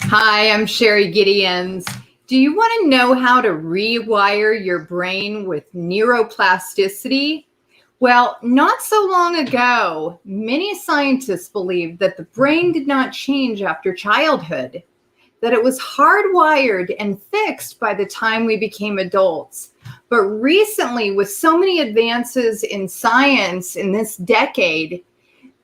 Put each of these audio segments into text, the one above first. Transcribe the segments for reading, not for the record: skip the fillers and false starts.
Hi, I'm Sherry Gideons. Do you want to know how to rewire your brain with neuroplasticity? Well, not so long ago, many scientists believed that the brain did not change after childhood, that it was hardwired and fixed by the time we became adults. But recently, with so many advances in science in this decade,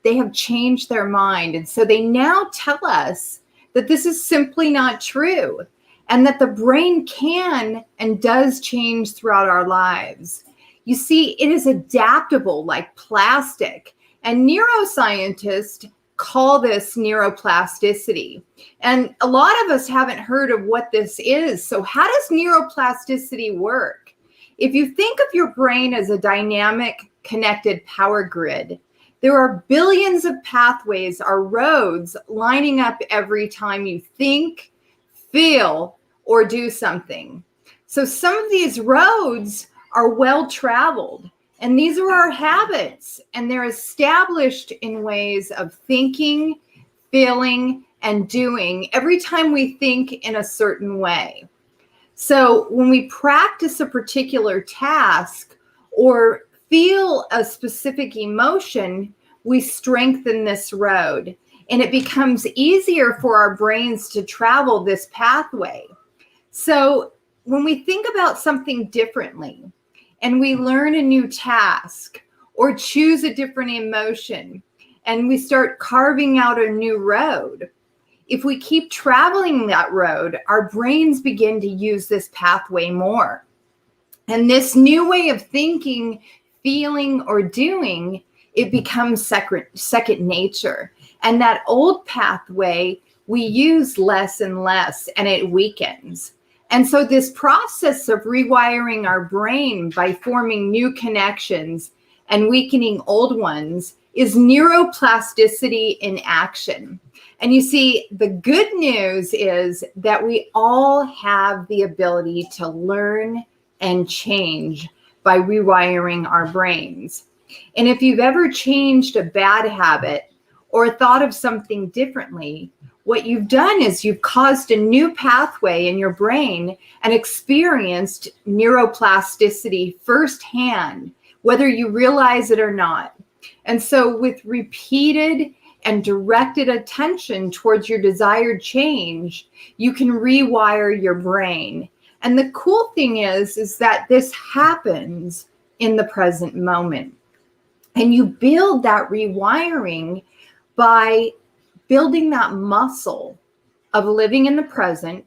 they have changed their mind. And so they now tell us that this is simply not true and that the brain can and does change throughout our lives. You see, it is adaptable like plastic, and neuroscientists call this neuroplasticity. And a lot of us haven't heard of what this is. So how does neuroplasticity work? If you think of your brain as a dynamic, connected power grid, there are billions of pathways or roads lining up every time you think, feel, or do something. So some of these roads are well traveled, and these are our habits, and they're established in ways of thinking, feeling, and doing every time we think in a certain way. So when we practice a particular task or feel a specific emotion, we strengthen this road, and it becomes easier for our brains to travel this pathway. So when we think about something differently and we learn a new task or choose a different emotion and we start carving out a new road, if we keep traveling that road, our brains begin to use this pathway more. And this new way of thinking, feeling, or doing, it becomes second nature. And that old pathway we use less and less, and it weakens. And so this process of rewiring our brain by forming new connections and weakening old ones is neuroplasticity in action. And you see, the good news is that we all have the ability to learn and change by rewiring our brains. And if you've ever changed a bad habit or thought of something differently, what you've done is you've caused a new pathway in your brain and experienced neuroplasticity firsthand, whether you realize it or not. And so with repeated and directed attention towards your desired change, you can rewire your brain. And the cool thing is that this happens in the present moment. And you build that rewiring by building that muscle of living in the present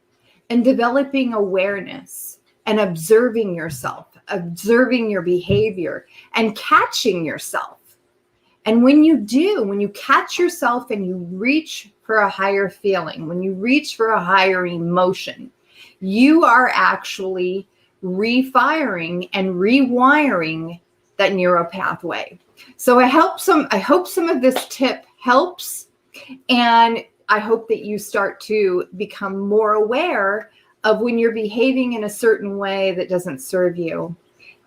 and developing awareness and observing yourself, observing your behavior and catching yourself. And when you do, when you catch yourself and you reach for a higher feeling, when you reach for a higher emotion, you are actually refiring and rewiring that neural pathway. So I hope some of this tip helps, and I hope that you start to become more aware of when you're behaving in a certain way that doesn't serve you,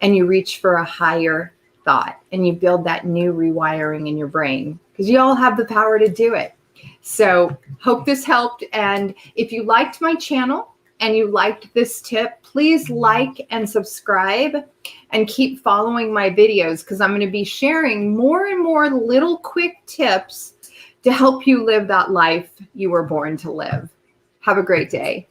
and you reach for a higher thought and you build that new rewiring in your brain, because you all have the power to do it. So hope this helped. And if you liked my channel and you liked this tip, please like and subscribe and keep following my videos, because I'm going to be sharing more and more little quick tips to help you live that life you were born to live. Have a great day.